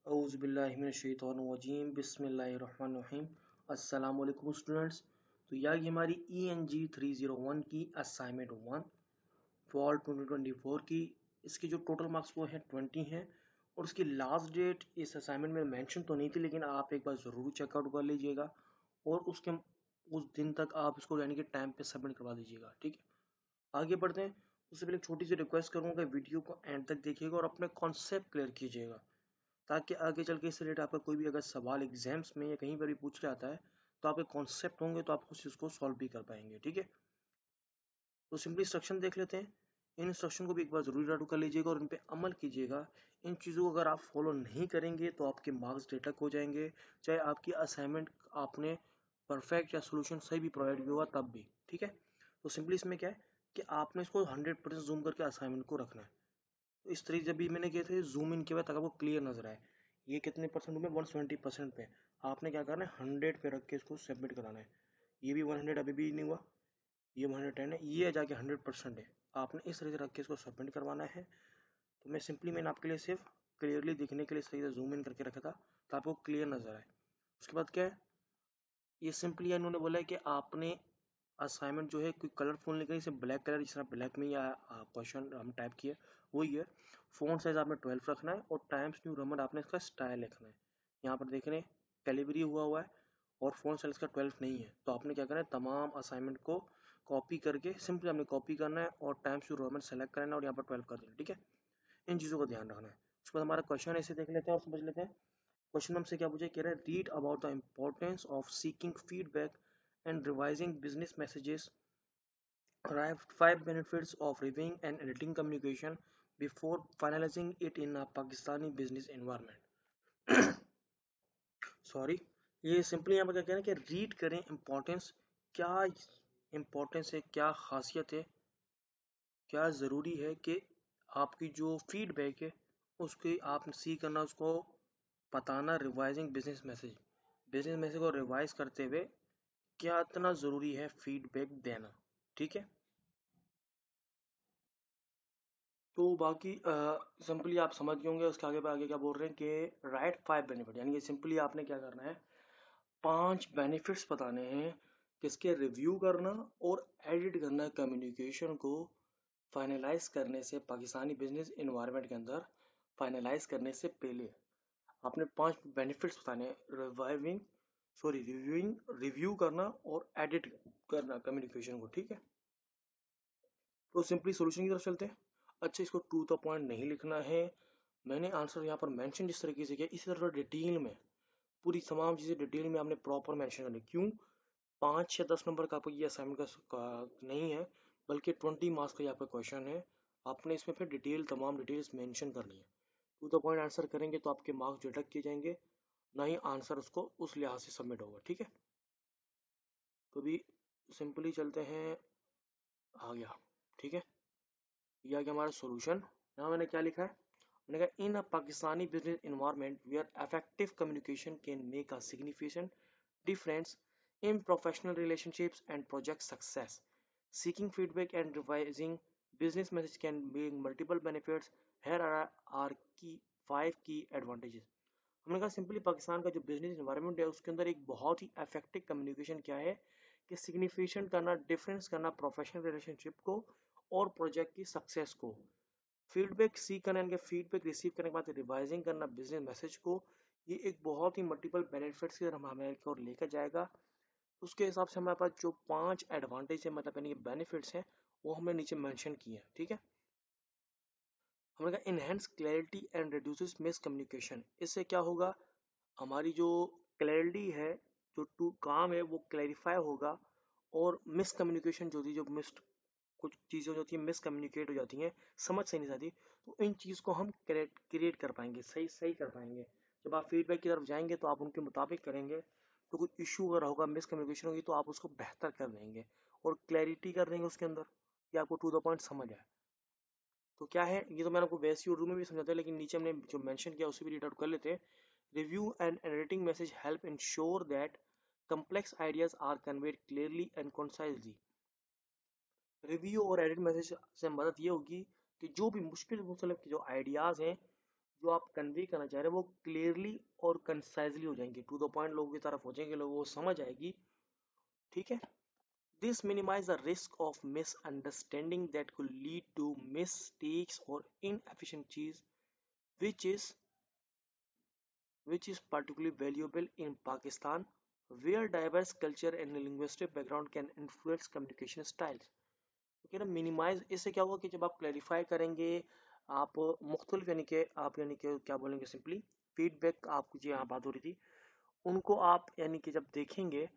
औज़ुबिल्लाहिमिनश्शैतानिर्रजीम बिस्मिल्लाहिर्रहमानिर्रहीम। अस्सलाम वालेकुम स्टूडेंट्स। तो यह हमारी ENG 301 की असाइनमेंट 1 फॉल 2024 की। इसकी जो टोटल मार्क्स वो है 20 हैं और उसकी लास्ट डेट इस असाइनमेंट में मेंशन तो नहीं थी, लेकिन आप एक बार ज़रूर चेकआउट कर लीजिएगा और उस दिन तक आप इसको यानी कि टाइम पे सबमिट करवा दीजिएगा। ठीक है, आगे बढ़ते हैं। उससे पहले एक छोटी सी रिक्वेस्ट करूँगा, वीडियो को एंड तक देखिएगा और अपने कॉन्सेप्ट क्लियर कीजिएगा, ताकि आगे चल के इससे रिलेटेड आपका कोई भी अगर सवाल एग्जाम्स में या कहीं पर भी पूछ के आता है तो आपके कॉन्सेप्ट होंगे तो आप उस चीज़ को सॉल्व भी कर पाएंगे। ठीक है, तो सिंपली इंस्ट्रक्शन देख लेते हैं। इन इंस्ट्रक्शन को भी एक बार जरूर याद कर लीजिएगा और इन पे अमल कीजिएगा। इन चीज़ों को अगर आप फॉलो नहीं करेंगे तो आपके मार्क्स डिडक्ट हो जाएंगे, चाहे आपकी असाइनमेंट आपने परफेक्ट या सोल्यूशन सही भी प्रोवाइड किया होगा तब भी। ठीक है, तो सिंपली इसमें क्या है कि आपने इसको 100% जूम करके असाइनमेंट को रखना है। तो इस तरीके जब भी मैंने किया था जूम इन किया हुआ ताकि आपको क्लियर नजर आए। ये कितने परसेंट में 170% पे। आपने क्या करना है 100 पे रख के इसको सबमिट कराना है। ये भी 100 अभी भी नहीं हुआ, ये 110 है, ये जाके 100% है। आपने इस तरह से रख के इसको सबमिट करवाना है। तो मैंने आपके लिए सिर्फ क्लियरली दिखने के लिए इस तरीके से जूम इन करके रखा था ताकि आपको क्लियर नजर आए। उसके बाद क्या है, ये सिंपली इन्होंने बोला है कि आपने असाइनमेंट जो है कोई कलरफुल नहीं करी, सिर्फ ब्लैक कलर जिस तरह ब्लैक में या क्वेश्चन हम टाइप किए वही है। फ़ॉन्ट साइज आपने 12 रखना है और टाइम्स न्यू रोमन आपने इसका स्टाइल लिखना है। यहाँ पर देख रहे हैं कैलिबरी हुआ है और फ़ॉन्ट साइज इसका 12 नहीं है, तो आपने क्या करना है तमाम असाइनमेंट को कॉपी करके सिंपली आपने कॉपी करना है और टाइम्स न्यू रोमन सेलेक्ट करना है और यहाँ पर 12 कर देना। ठीक है, इन चीज़ों का ध्यान रखना है। उसके बाद हमारा क्वेश्चन ऐसे देख लेते हैं और समझ लेते हैं। क्वेश्चन हमसे क्या पूछे, कह रहा है read about the importance of seeking feedback and revising business messages, arrived 5 benefits of reviewing and editing communication before finalizing it in a Pakistani business environment। Sorry, ये सिंपली यहाँ पर क्या कहना है कि रीड करें इम्पोर्टेंस, क्या इम्पोर्टेंस है, क्या खासियत है, क्या ज़रूरी है कि आपकी जो फीडबैक है उसके आप सी करना, उसको बताना। रिवाइजिंग बिजनेस मैसेज को रिवाइज करते हुए क्या इतना ज़रूरी है फीडबैक देना। ठीक है, तो बाकी सिंपली आप समझ गए होंगे। उसके आगे क्या बोल रहे हैं कि राइट 5 बेनिफिट, यानी कि सिंपली आपने क्या करना है 5 बेनिफिट्स बताने हैं किसके, रिव्यू करना और एडिट करना कम्युनिकेशन को फाइनलाइज करने से, पाकिस्तानी बिजनेस इन्वायरमेंट के अंदर फाइनलाइज करने से पहले आपने 5 बेनिफिट्स बताने हैं। रिव्यूइंग, रिव्यू करना और एडिट करना कम्युनिकेशन को। ठीक है, तो सिंपली सॉल्यूशन की तरफ चलते हैं। अच्छा, इसको टू द पॉइंट नहीं लिखना है। मैंने आंसर यहाँ पर मेंशन जिस तरीके से किया इसी तरह डिटेल में पूरी तमाम चीज़ें डिटेल में आपने प्रॉपर मेंशन करनी। क्यों, 5 या 10 नंबर का आपको ये असाइनमेंट का नहीं है, बल्कि 20 मार्क्स का ये आपका क्वेश्चन है। आपने इसमें फिर तमाम डिटेल्स मेंशन करनी है। टू द पॉइंट आंसर करेंगे तो आपके मार्क्स डिडक्ट किए जाएंगे, ना ही आंसर उसको उस लिहाज से सबमिट होगा। ठीक है, तो भी सिंपली चलते हैं, आ गया। ठीक है, यह आ गया हमारा सोल्यूशन। यहाँ मैंने क्या लिखा है, मैंने कहा in a Pakistani business environment where effective communication can make a significant difference in professional relationships and project success. Seeking feedback and revising business message can bring multiple benefits. Here are key 5 key advantages. हमने कहा simply Pakistan का जो business environment है उसके अंदर एक बहुत ही effective communication क्या है कि सिग्निफिकेंट करना, डिफरेंस करना प्रोफेशनल रिलेशनशिप को और प्रोजेक्ट की सक्सेस को। फीडबैक सीख करना, इनके फीडबैक रिसीव करने के बाद रिवाइजिंग करना बिजनेस मैसेज को, ये एक बहुत ही मल्टीपल बेनिफिट्स की हमारे की ओर लेकर जाएगा। उसके हिसाब से हमारे पास जो 5 एडवांटेज है, मतलब यानी कि बेनिफिट्स हैं, वो हमने नीचे मेंशन किए हैं। ठीक है, हमने कहा enhance clarity and reduces miscommunication. इससे क्या होगा, हमारी जो क्लैरिटी है, जो टू काम है वो क्लैरिफाई होगा और मिसकम्युनिकेशन जो थी, जो कुछ चीज़ें जो होती हैं मिसकम्युनिकेट हो जाती हैं, समझ सही नहीं आती, तो इन चीज़ को हम क्रिएट कर पाएंगे, सही सही कर पाएंगे। जब आप फीडबैक की तरफ जाएंगे तो आप उनके मुताबिक करेंगे, तो कोई इशू अगर होगा, मिसकम्युनिकेशन होगी, तो आप उसको बेहतर कर देंगे और क्लैरिटी कर देंगे उसके अंदर कि आपको टू द पॉइंट समझ आए। तो क्या है, ये तो मैंने आपको वैसी उर्दू में भी समझाता है, लेकिन नीचे हमने जो मेंशन किया उसे भी रीड आउट कर लेते हैं। Review and editing message help ensure that complex ideas are conveyed clearly and concisely. Review और एडिट मैसेज से मदद ये होगी कि जो भी मुश्किल मुख्तलिफ जो आइडियाज़ हैं जो आप कन्वे करना चाह रहे हैं वो क्लियरली और कंसाइजली हो जाएंगे, टू द पॉइंट लोगों की तरफ हो जाएंगे, लोगों को समझ आएगी। ठीक है, this minimise the risk of misunderstanding that could lead to mistakes और इनएफिशिएंट चीज which is which is particularly valuable in Pakistan, where diverse culture and linguistic background can influence communication styles. Okay ना, minimise इससे क्या होगा कि जब आप clarify करेंगे, आप मुख्तलिफ यानी कि क्या बोलेंगे, सिंपली फीडबैक आपकी जो यहाँ बात हो रही थी उनको आप यानी कि जब देखेंगे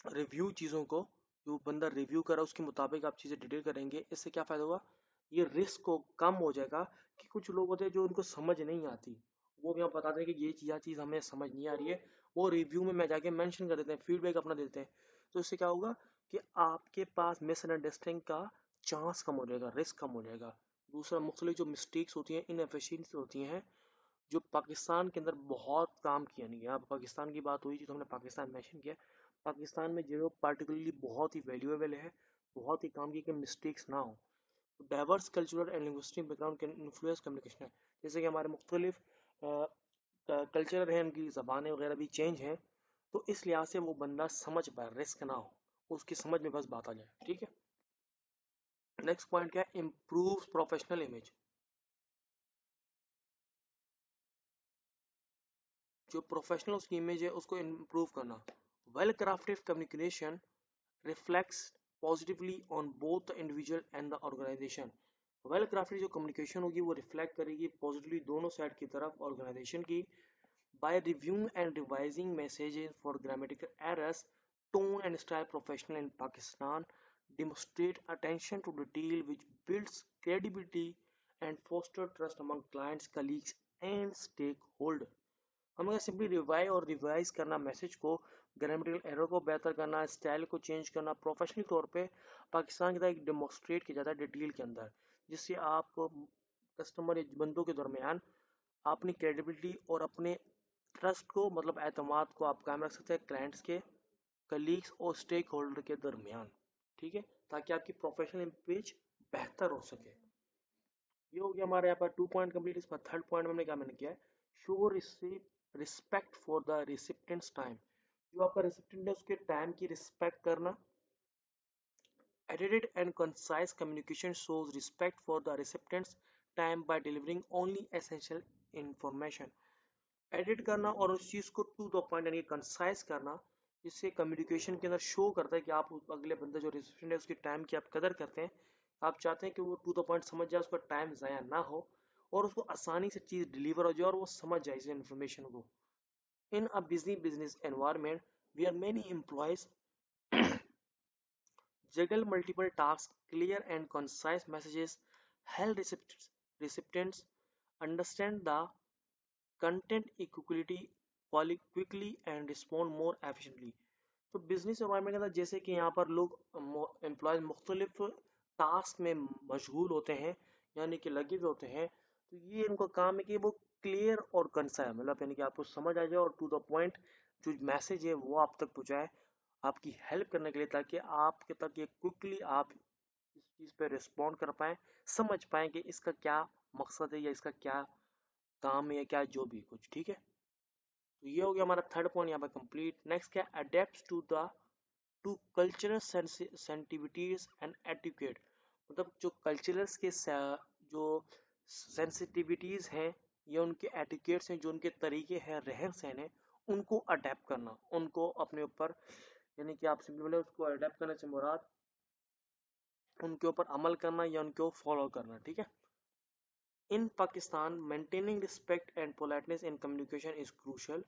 रिव्यू चीज़ों को, जो बंदा रिव्यू करा उसके मुताबिक आप चीज़ें डिटेल करेंगे, इससे क्या फ़ायदा होगा, ये रिस्क को कम हो जाएगा। कि कुछ लोग होते हैं जो उनको समझ नहीं आती, वो भी हम बताते हैं कि यह चीज़ हमें समझ नहीं आ रही है, वो रिव्यू में मैं जाके मेंशन कर देते हैं, फीडबैक अपना देते हैं। तो इससे क्या होगा कि आपके पास मिसअंडरस्टैंडिंग का चांस कम हो जाएगा, रिस्क कम हो जाएगा। दूसरा, मुख्तलिफ जो मिस्टेक्स होती हैं, इनएफिशिएंसी होती हैं, जो पाकिस्तान के अंदर बहुत काम किया नहीं गया। अब पाकिस्तान की बात हुई थी तो हमने पाकिस्तान मेंशन किया। पाकिस्तान में जो पार्टिकुलरली बहुत ही वैल्यूएबल है, बहुत ही काम की कि मिस्टेक्स ना हो। Diverse cultural and linguistic background can influence communication है, जैसे कि हमारे मुख्तलिफ कल्चर हैं, उनकी ज़बानें वगैरह भी चेंज हैं, तो इस लिहाज से वो बंदा समझ पाए, रिस्क ना हो, उसकी समझ में बस बात आ जाए। ठीक है, नेक्स्ट पॉइंट क्या है, इम्प्रूव प्रोफेशनल इमेज। जो प्रोफेशनल उसकी इमेज है उसको इम्प्रूव करना। Well crafted communication reflects positively on both the individual and the organization. Well crafted जो कम्युनिकेशन होगी वो रिफ्लेक्ट करेगी पॉजिटिवली दोनों साइड की तरफ, ऑर्गेनाइजेशन की। By reviewing and revising messages for grammatical errors, tone and style, professional in Pakistan demonstrate attention to detail which builds credibility and foster trust among clients, colleagues and stakeholders. हम अगर simply revise और revise करना message को, grammatical error को बेहतर करना, style को change करना, प्रोफेशनल तौर पे पाकिस्तान की तरह एक डेमोस्ट्रेट किया जाता है डिटेल के अंदर, जिससे आप कस्टमर या बंदों के दरमियान अपनी क्रेडिबिलिटी और अपने ट्रस्ट को, मतलब एतमाद को आप कायम रख सकते हैं क्लाइंट्स के, कलीग्स और स्टेक होल्डर के दरमियान। ठीक है, ताकि आपकी प्रोफेशनल इमेज बेहतर हो सके। ये हो गया हमारे यहाँ पर 2 पॉइंट कंप्लीट। इसका थर्ड पॉइंट हमने क्या मैंने किया है, show respect for the recipient's time. जो आपका रिसिप्टेंट है उसके टाइम की रिस्पेक्ट करना। Edited and concise communication shows respect for the recipient's time by delivering only essential information. Edit करना और उस चीज़ को टू द पॉइंट यानी कंसाइज करना, जिससे कम्युनिकेशन के अंदर शो करता है कि आप अगले बंदे जो रिसिपिएंट है उसके टाइम की आप कदर करते हैं, आप चाहते हैं कि वो टू द पॉइंट समझ जाए, उसका टाइम ज़ाया ना हो और उसको आसानी से चीज़ डिलीवर हो जाए और वो समझ जाए इस इन्फॉर्मेशन को। In a business environment where many employees juggle multiple tasks, clear and concise messages help recipients understand the content equally quickly and respond more efficiently. तो बिजनेस एनवायरनमेंट के अंदर जैसे कि यहाँ पर लोग एम्प्लॉयज मुख्तलिफ टास्क में मशगूल होते हैं, यानी कि लगे हुए होते हैं, तो ये इनका काम है कि वो क्लियर और कंसाइज, मतलब यानी कि आपको समझ आ जाए और टू द पॉइंट जो मैसेज है वो आप तक पहुँचाए, आपकी हेल्प करने के लिए, ताकि आपके तक ये क्विकली आप इस चीज़ पे रिस्पॉन्ड कर पाएँ, समझ पाएँ कि इसका क्या मकसद है या इसका क्या काम है या क्या जो भी कुछ। ठीक है, तो ये हो गया हमारा थर्ड पॉइंट यहाँ पर कंप्लीट। नेक्स्ट क्या, adapt to cultural sensitivities and etiquette. मतलब जो कल्चरल्स के जो सेंसिटिविटीज हैं या उनके एटिकेट्स हैं, जो उनके तरीके हैं, रहन सहन है, उनको अडेप्ट करना, उनको अपने ऊपर, यानी कि आप सिंपली बोले उसको अडेप्ट करने से मुराद उनके ऊपर अमल करना या उनको फॉलो करना। ठीक है, in Pakistan maintaining respect and politeness in communication is crucial.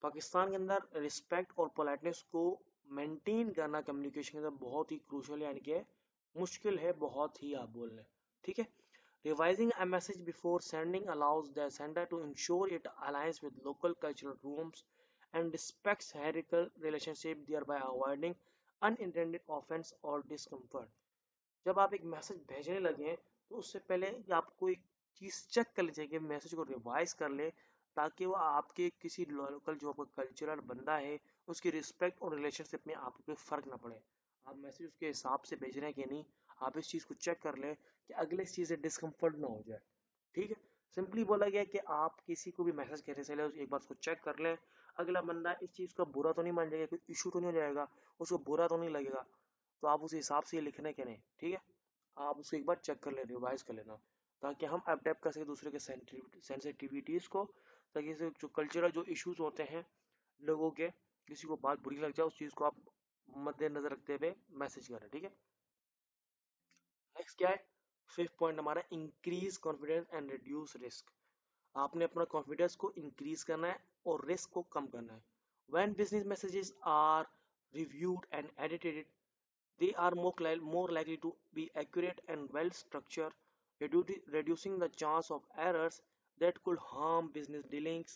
Pakistan के अंदर रिस्पेक्ट और पोलाइटनेस को मेंटेन करना कम्युनिकेशन के अंदर बहुत ही क्रूशल है, यानी कि मुश्किल है, बहुत ही आप बोल रहे हैं। ठीक है, revising a message before sending allows the sender to ensure it aligns with local cultural rooms and respects hierarchical relationship, thereby avoiding unintended offence और डिस्कम्फर्ट। जब आप एक मैसेज भेजने लगे हैं तो उससे पहले आपको एक चीज़ चेक कर लीजिए कि मैसेज को रिवाइज कर ले, ताकि वो आपके किसी लोकल जो आपका कल्चरल बंदा है उसकी रिस्पेक्ट और रिलेशनशिप में आपको कोई फ़र्क ना पड़े। आप मैसेज उसके हिसाब से भेज रहे हैं कि नहीं, आप इस चीज़ को चेक कर लें कि अगले इस चीज़ से डिस्कम्फर्ट ना हो जाए। ठीक है, सिंपली बोला गया कि आप किसी को भी मैसेज करने से पहले एक बार उसको चेक कर लें, अगला बंदा इस चीज़ का बुरा तो नहीं मान जाएगा, कोई इशू तो नहीं हो जाएगा, उसको बुरा तो नहीं लगेगा, तो आप उस हिसाब से ये लिखने के नहीं, ठीक है। आप उसको एक बार चेक कर लेना, रिवाइज कर लेना, ताकि हम अडेप्ट कर सकें दूसरे के सेंसिटिविटीज़ को, ताकि जो कल्चरल जो इश्यूज होते हैं लोगों के, किसी को बात बुरी लग जाए उस चीज़ को आप मद्देनजर रखते हुए मैसेज करें, ठीक है। नेक्स्ट क्या है, फिफ्थ पॉइंट हमारा, increase confidence and reduce risk. आपने अपना कॉन्फिडेंस को इंक्रीज करना है और रिस्क को कम करना है। When business messages are reviewed and edited, they are more likely to be accurate and well structured, reducing the chance of errors that could harm business dealings.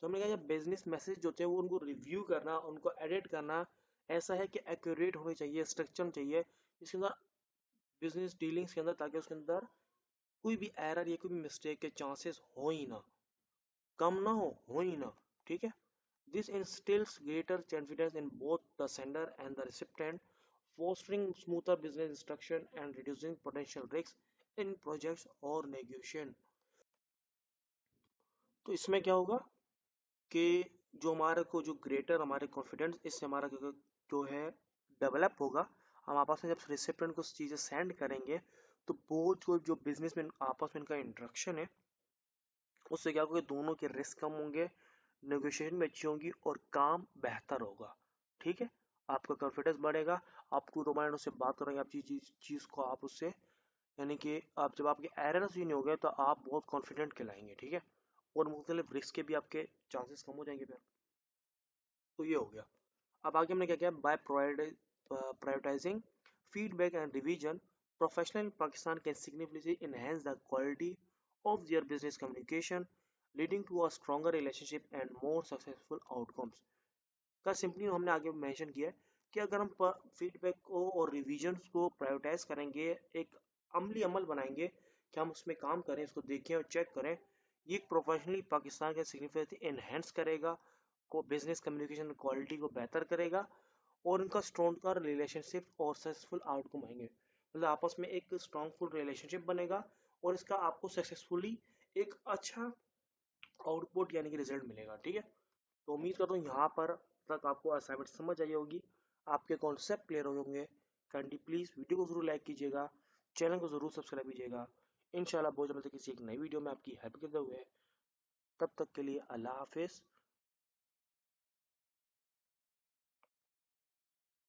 तो हमने कहा जब बिजनेस मैसेज जो होते हैं वो उनको रिव्यू करना, उनको एडिट करना ऐसा है कि एक्यूरेट होनी चाहिए, स्ट्रक्चर चाहिए इसके अंदर बिजनेस डीलिंग्स के अंदर, ताकि उसके अंदर कोई भी एरर या कोई भी मिस्टेक के चांसेस हो ही ना, कम ना हो ही ना, ठीक है। This instills greater confidence in both the sender and the recipient, fostering smoother business instruction and reducing potential risks in projects or negotiation. तो इसमें क्या होगा कि जो हमारे को जो ग्रेटर हमारे कॉन्फिडेंस इससे हमारा जो है डेवलप होगा। हम आपस में जब रिसिपेंट को चीज़ें सेंड करेंगे तो बोथ जो बिजनेस में आपस में इनका इंटरेक्शन है उससे क्या होगा, दोनों के रिस्क कम होंगे, नेगोशिएशन में अच्छी होंगी और काम बेहतर होगा, ठीक है। आपका कॉन्फिडेंस बढ़ेगा, आप टू द माइंड उससे बात करेंगे, आप चीज़ को आप उससे, यानी कि आप जब आपके एरर्स ही नहीं हो गए तो आप बहुत कॉन्फिडेंट कहलाएंगे, ठीक है। और मुख्तलिफ रिस्क के भी आपके चांसेस कम हो जाएंगे फिर। तो ये हो गया। अब आगे हमने क्या किया, by prioritising feedback and revision, professional Pakistan can significantly enhance the quality of their business communication, leading to a stronger relationship and more successful outcomes. का सिंपली हमने आगे मेंशन किया है कि अगर हम फीडबैक को और रिवीजन्स को प्रायोरिटाइज करेंगे, एक अमली अमल बनाएंगे कि हम उसमें काम करें, इसको देखें और चेक करें, ये प्रोफेशनली पाकिस्तान के सिग्निफिकेंटली एनहेंस करेगा, को बिजनेस कम्युनिकेशन क्वालिटी को बेहतर करेगा और इनका स्ट्रॉन्गर रिलेशनशिप और सक्सेसफुल आउटकम आएंगे, मतलब आपस में एक स्ट्रॉन्गफुल रिलेशनशिप बनेगा और इसका आपको सक्सेसफुली एक अच्छा आउटपुट यानी कि रिजल्ट मिलेगा, ठीक है। तो उम्मीद करता हूँ यहाँ पर तक आपको असाइनमेंट समझ आई होगी, आपके कॉन्सेप्ट क्लियर हो होंगे। कैंडी प्लीज़ वीडियो को जरूर लाइक कीजिएगा, चैनल को जरूर सब्सक्राइब कीजिएगा। इंशाल्लाह बहुत जल्द किसी एक नई वीडियो में आपकी हेल्प करते हुए, तब तक के लिए अल्लाह हाफिज़।